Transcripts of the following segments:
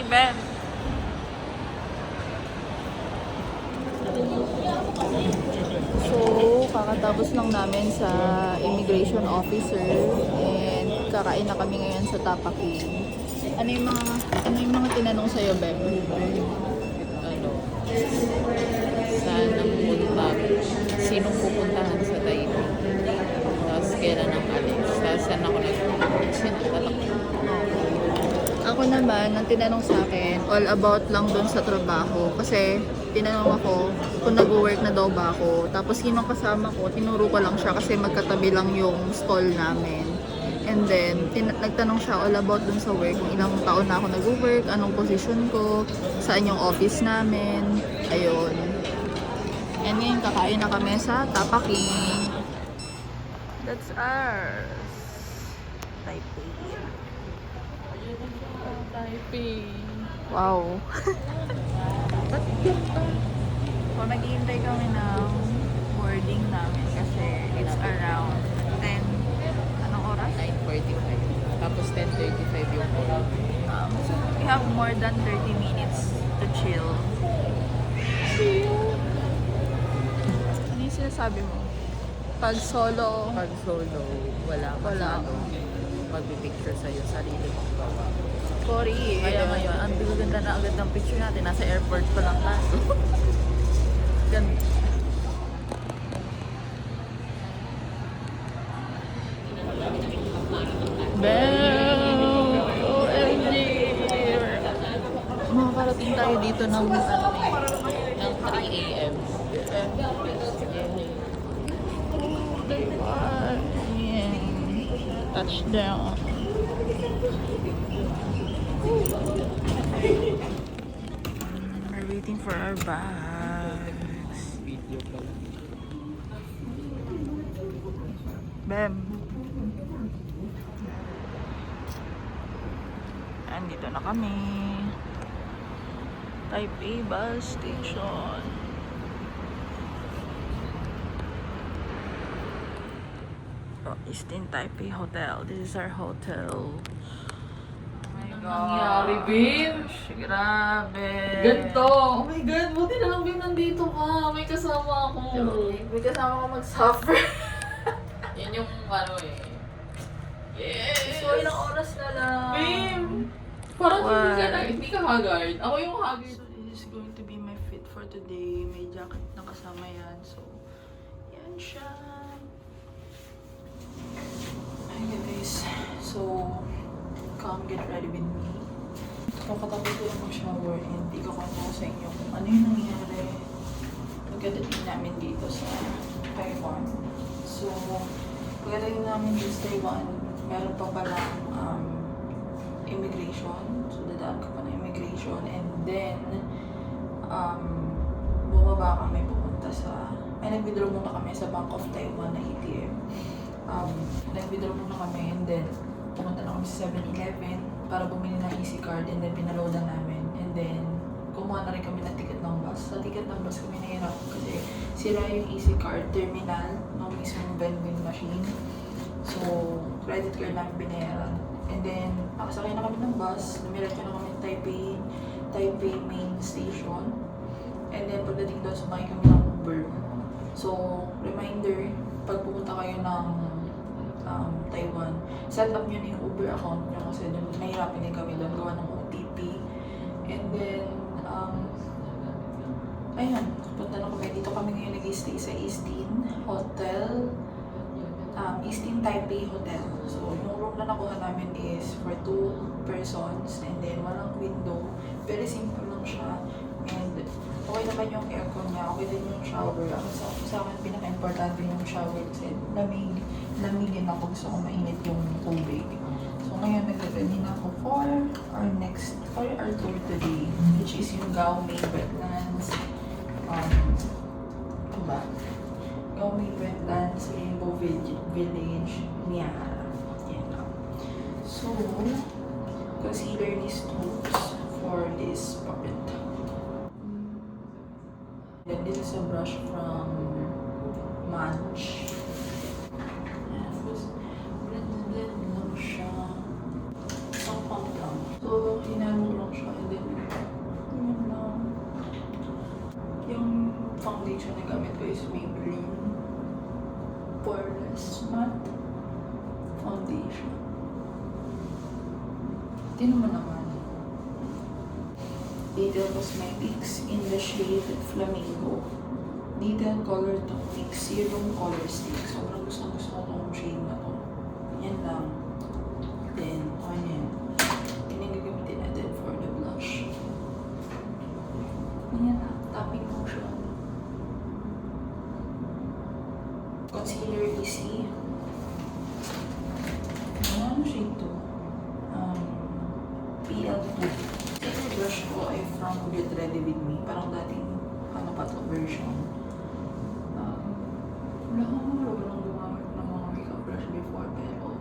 Ben. So, kakatapos lang namin sa immigration officer and kakain na kami ngayon sa Tapaki. Ano yung mga tinanong sa'yo, Ben? Ano, saan ang punta, sinong pupuntahan sa Taipei, tapos kailan ang alis, tapos saan ako nagtatak. Ako naman, ang tinanong sa akin, all about lang dun sa trabaho. Kasi, tinanong ako kung nag-work na daw ba ako. Tapos, sinong kasama ko, tinuro ko lang siya kasi magkatabi lang yung stall namin. And then, nagtanong siya all about dun sa work. Kung ilang taon na ako nag-work, anong position ko, saan yung office namin. Ayun. And ngayon, kakain na kami sa Tapaki. That's ours. Taipei. Taipei. Wow. So, naghihintay kami ng boarding namin kasi it's around 10, anong oras? 9:45. Tapos 10:35 yung call. So, we have more than 30 minutes to chill. Ano yung sinasabi mo? Pag solo, Pag solo, wala masyado magpipicture sa'yo, sarili mong gawa. sorry. Kaya ngayon, ang ganda na agad ng picture natin, nasa airport pa lang tayo. Ganda. OMG! Makakarating tayo dito ng Ng 3 a.m. Touchdown. We're waiting for our bags. Video pa lang. Bem. Andito na kami. Taipei bus station. Eastern Taipei Hotel. This is our hotel. Nangyari, Bin? Grabe. Ganto! Oh my God, buti na lang, Bin, nandito ka. May kasama ako. May kasama ko mag-suffer. Yan yung ano eh. Yes! So, ilang oras na lang. Bim! Parang Why? hindi ka haggard. Ako yung haggard. So, this is going to be my fit for today. May jacket na kasama yan. So, yan siya. Hi guys. So, come get ready with me. So, katapos ko lang mag-shower and di ko kwento sa inyo kung ano yung nangyari pagkadating namin dito sa Taiwan. So, pagkadating namin dito sa Taiwan, meron pa palang immigration. So, dadaan ka pa ng immigration. And then, bumaba kami pupunta sa... nag-withdraw muna kami sa Bank of Taiwan na ATM. Nag-withdraw muna kami and then pumunta na kami sa 7-Eleven para bumili ng easy card and then pinaloadan namin. And then, kumuha na rin kami ng ticket ng bus. Sa ticket ng bus kami nahirap kasi sira yung easy card terminal ng mismong vending machine. So, credit card namin binayaran. And then, nakasakay na kami ng bus, lumiretso na kami ng Taipei main station. And then, pagdating doon, sumakay kami ng Uber. So, reminder, pag pupunta kayo ng Taiwan, set up nyo na yung Uber account nyo kasi doon, nahihirapin din kami doon, gawa ng OTP. And then, ayun, punta na kami. Dito kami ngayon nag-stay sa Eastin Hotel. Eastin Taipei Hotel. So, yung room na nakuha namin is for 2 persons and then walang window. Very simple lang siya. And okay naman yung aircon niya, okay din yung shower. Sa akin, pinaka-importante yung shower kasi lamigin ako, gusto ko mainit yung tubig. So, ngayon, nag-ready na ako for our tour today, which is yung Gao Main Wetlands. Diba? Gao Main Wetlands, Rainbow Village, Niara. Yan lang. So, consider these tools for this puppet. Then this is a brush from Munch. And blend lang siya. Pang lang. So, hinalo lang siya and then Poreless Matte Foundation. Tingnan mo naman. Detail Cosmetics in the shade Flamingo. Detail Color Tonic Serum Color Stick. Sobrang gusto ko itong shade na to. Yan lang. Then, yan. Yan yung gagamitin natin for the blush. Yan na. Tapping motion. Concealer Easy. Ano shade to? PL2. Yung brush ko ay from Get Ready With Me. Parang dating, ano pa to, version. Wala akong marunong gumamit ng mga makeup brush before, pero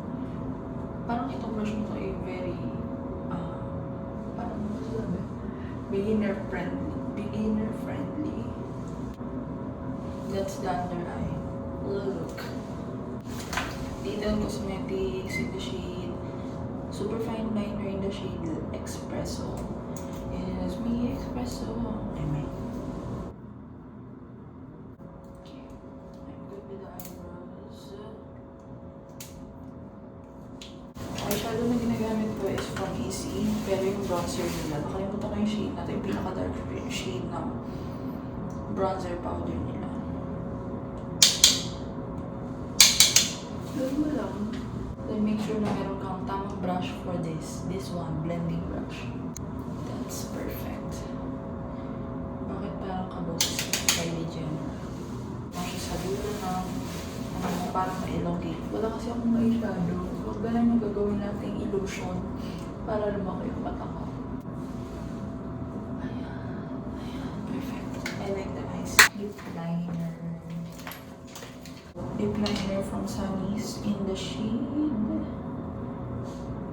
parang itong brush nito ay very, parang ano sabi? Beginner friendly. That's the under eye. Look. Detail Cosmetics in the shade Super Fine Liner in the shade Espresso. Yes, me Espresso. Okay, I'm good with the eyebrows. Eyeshadow na ginagamit ko is from Easy, pero yung bronzer nila, nakalimutan ko yung shade na ito, yung pinaka-dark shade ng bronzer powder nila. Gawin mo lang. Then make sure na meron kang tamang brush for this. This one, blending brush. That's perfect. Bakit parang kabos Kylie Jenner? Kasi sa dulo ng parang ma-elongate. Wala kasi akong eyeshadow. Huwag ganun yung gagawin nating illusion para lumaki yung mata ko. Ayan. Perfect. I like the eyes. Lip liner. Lip liner from Sunny's in the shade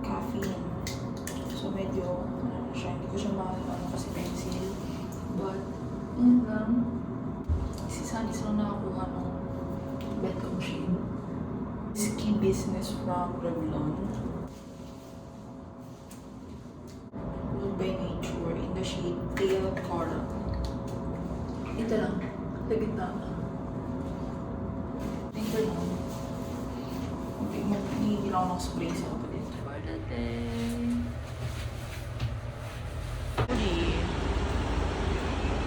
Caffeine. So medyo, ano siya, hindi ko siya makakano kasi pencil. But, yun lang. Si Sunny's lang nakakuha ng better shade. Ski Business from Revlon. Good by Nature in the shade Pale Coral. Ito lang. Sa gitna. Ito lang. Hindi lang ako spray sa kapatid. For the day.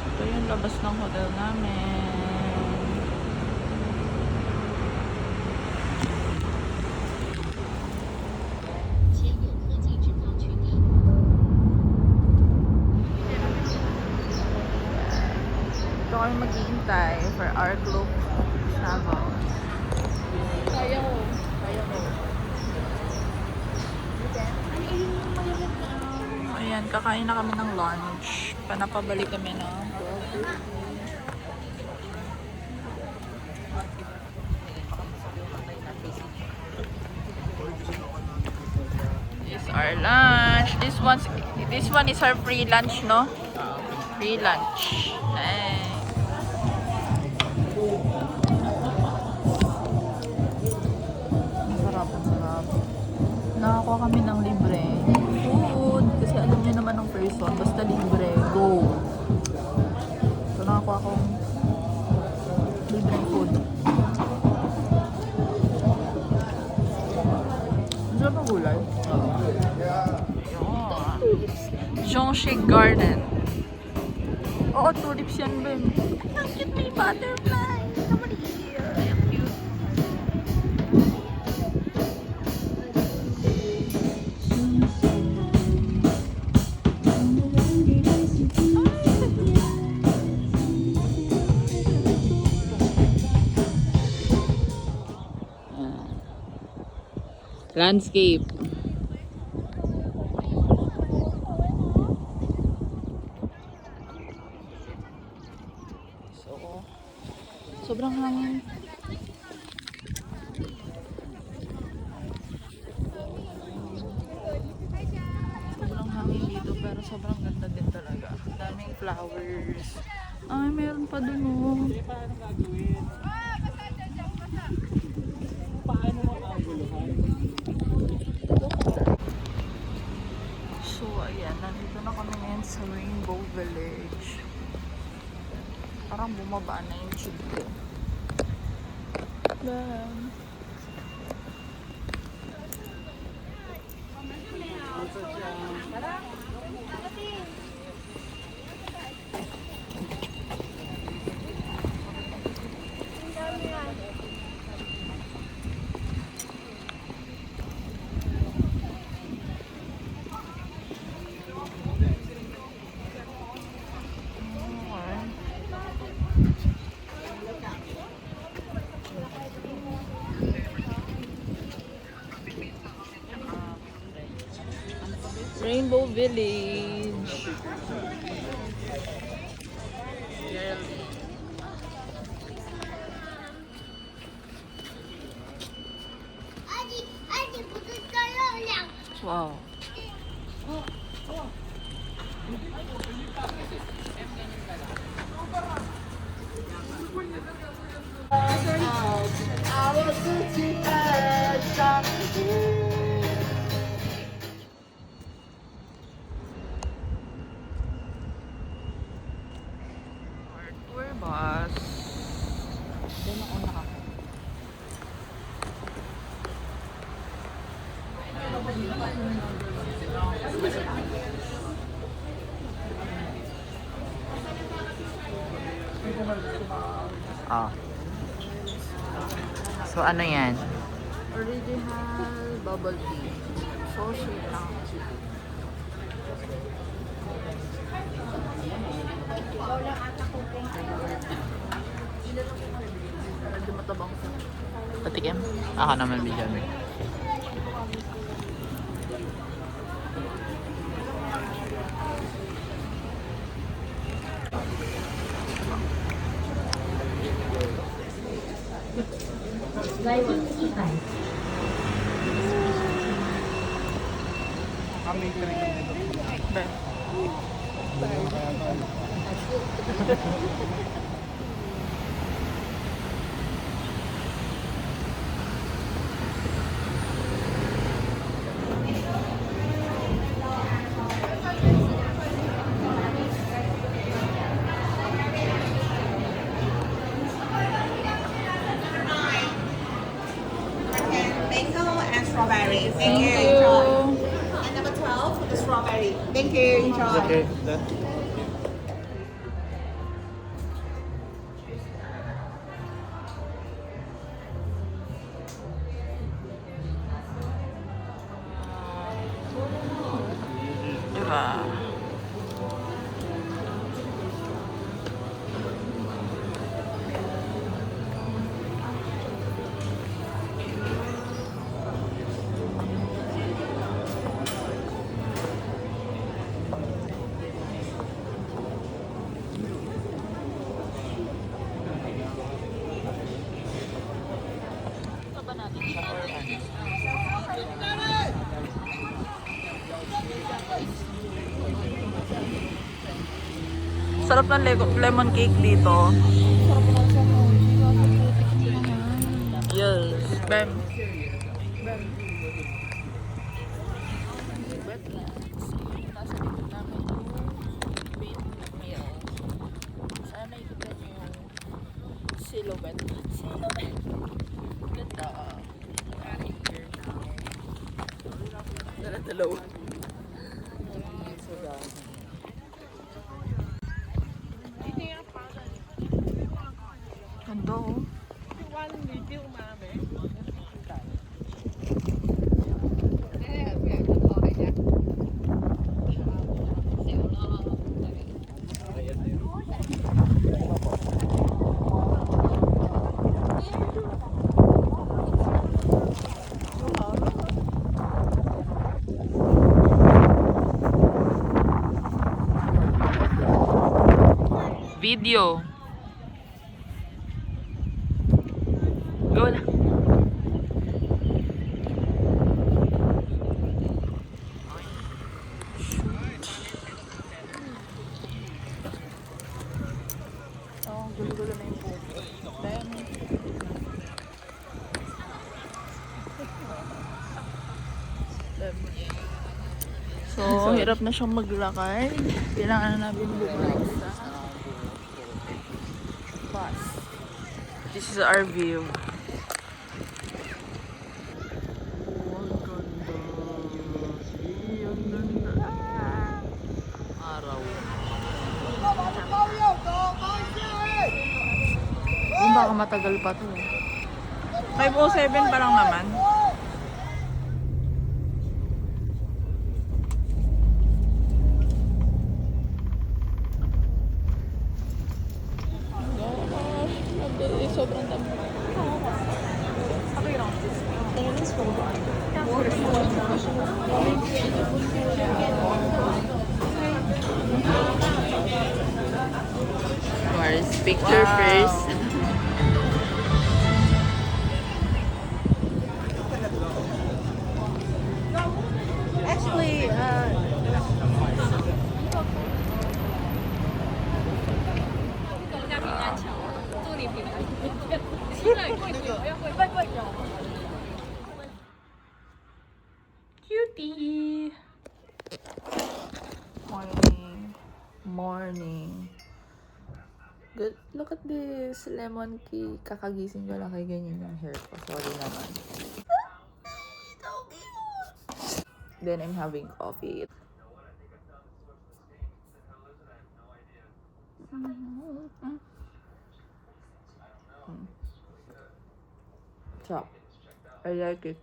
Ito yung labas ng hotel namin. Ito kami maghihintay for our group travel. Kaya ko. Ayan, kakain na kami ng lunch. Panapabalik kami ng This is our lunch. This one is our free lunch, no? Free lunch. Hey. Masarap, masarap. Nakakuha kami ng libre food. Kasi alam niyo naman ng person, basta libre, go. So nakakuha akong libre food. Ang sarap ng gulay. Zhongshe Garden. Oo, tulips yan, Ben. Ang cute, may butterfly. Come on here. Ang cute. Landscape. Sobrang hangin. Sobrang hangin dito pero sobrang ganda din talaga. Daming flowers. Ay, meron pa dun oh. So, ayan. Nandito na kami ngayon sa Rainbow Village. Parang bumaba na yung chill ko. Bam. Rainbow Village. Wow. Tour bus. Doon ako nakaka. Ah. So ano yan? Original bubble tea. So sweet lang. Medyo matabang sa. Patikim? Ako naman bigyan. Mango and strawberry. Thank you. Enjoy. And number 12, the strawberry. Thank you. Enjoy. Diba? Sarap ng lemon cake dito. Yes. Bam. Wetlands. Nasa likod namin yung windmill. Sana ikita niyo yung silhouette. Silhouette. Ganda. Here now. Dala-dalawa. Ganda oh. Video. Go na. Oh, gulo-gulo na yung pupo. Then, so, hirap na siyang maglakad. Kailangan na namin bumalik sa bus. This is our view. baka matagal pa to. 5:07 pa lang naman. Sobrang dami. Mars, picture first. Actually, cutie. Morning. Morning. Good. Look at this. Lemon tea. Kakagising ko lang kay ganyan yung hair ko. Sorry naman. Then I'm having coffee. Chop. I like it.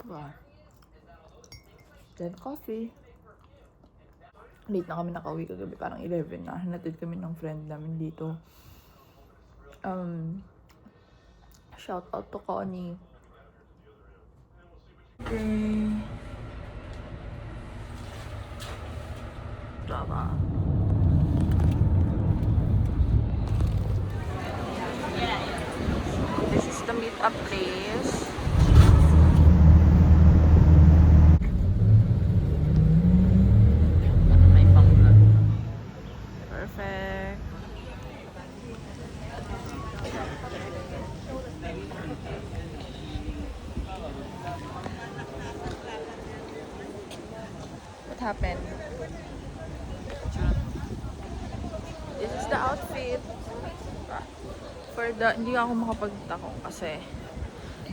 Wow. Then coffee. Late na kami nakauwi kagabi, parang 11 na. Hanatid kami ng friend namin dito. Shout out to Connie. Drama. This is the meet-up place. May pang-vlog. Perfect. What happened? This is the outfit. For the, hindi ako makapagtakong kasi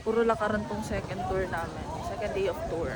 puro lakaran tong second tour namin. Second day of tour.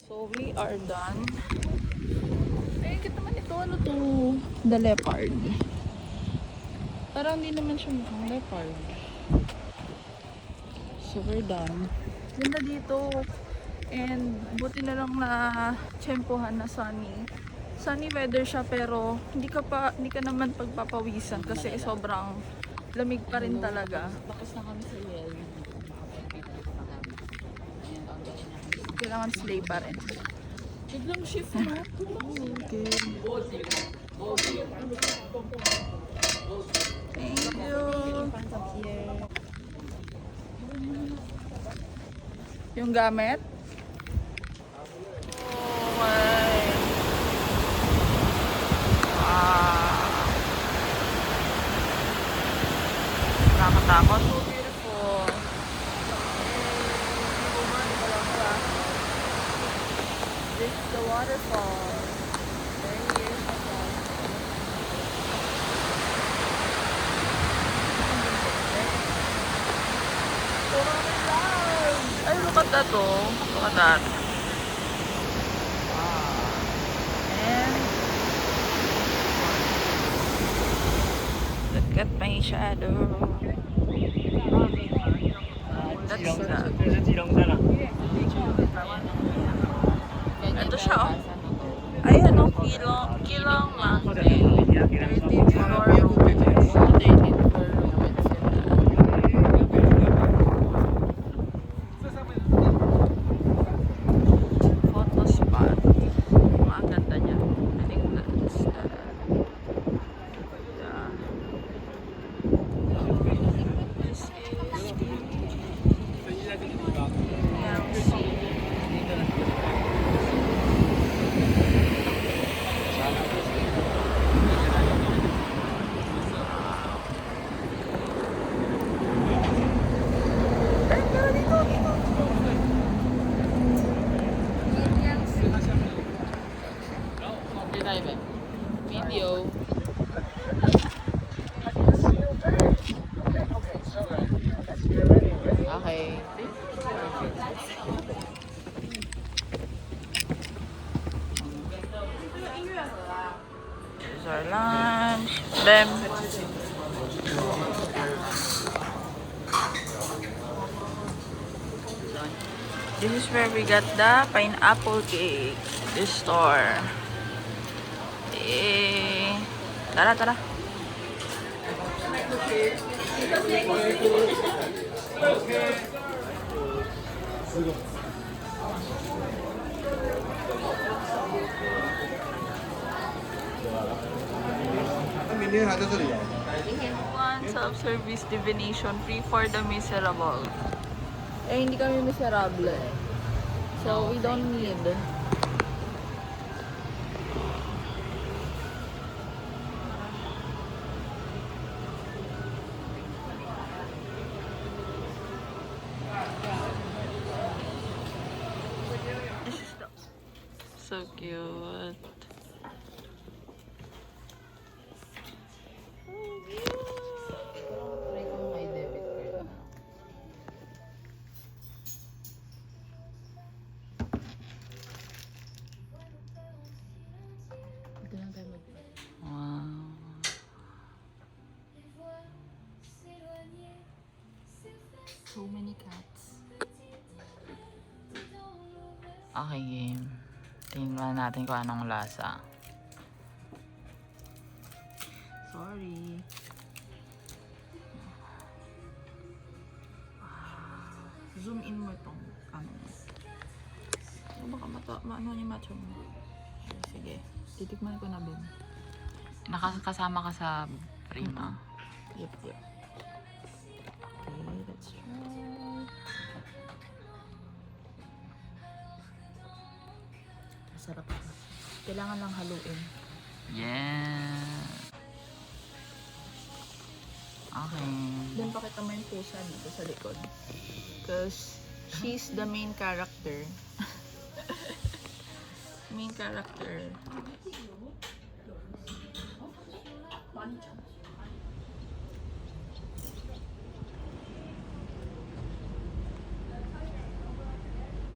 So we are done. Ay, kita naman ito. Ano to? The leopard. Parang hindi naman siya mukhang leopard. So we're done. Ganda dito. And buti na lang na tsempohan na sunny. Sunny weather siya pero hindi ka naman pagpapawisan kasi sobrang lamig pa rin talaga. Tapos na kami sa Yale. Kailangan slay pa rin. Biglang shift na. Okay. Thank you. Yung gamit? Okay. Nakakatakot. So beautiful. This is the waterfall. There he is. Coronavirus! ganda to. Look at that. Wow. And look at my shadow. That's that. Ito siya, oh. Ayan, oh. Kilang Mountain. 13th floor Ruins. 13th floor Ruins. Photo spot. Ang ganda niya. I think that's yeah. This is Video. Okay. Here's our lunch. Then this is where we got the pineapple cake. This store. Eh, tara, tara. One self-service divination free for the miserable. Eh, hindi kami miserable. So, we don't need. So cute. Try ko may debit card. Ito lang tayo mag- Wow. So many cats. Okay, game. Tingnan natin kung anong lasa. Sorry. Zoom in mo itong ano. Baka ano niya macho mo. Sige. Titikman ko na din. Nakakasama ka sa Prima. Yep, yep. Okay, let's try. Masarap. Kailangan lang haluin. Yeah. Okay. Then pakita mo yung pusa dito sa likod. Because she's the main character. Main character. Bunny jump.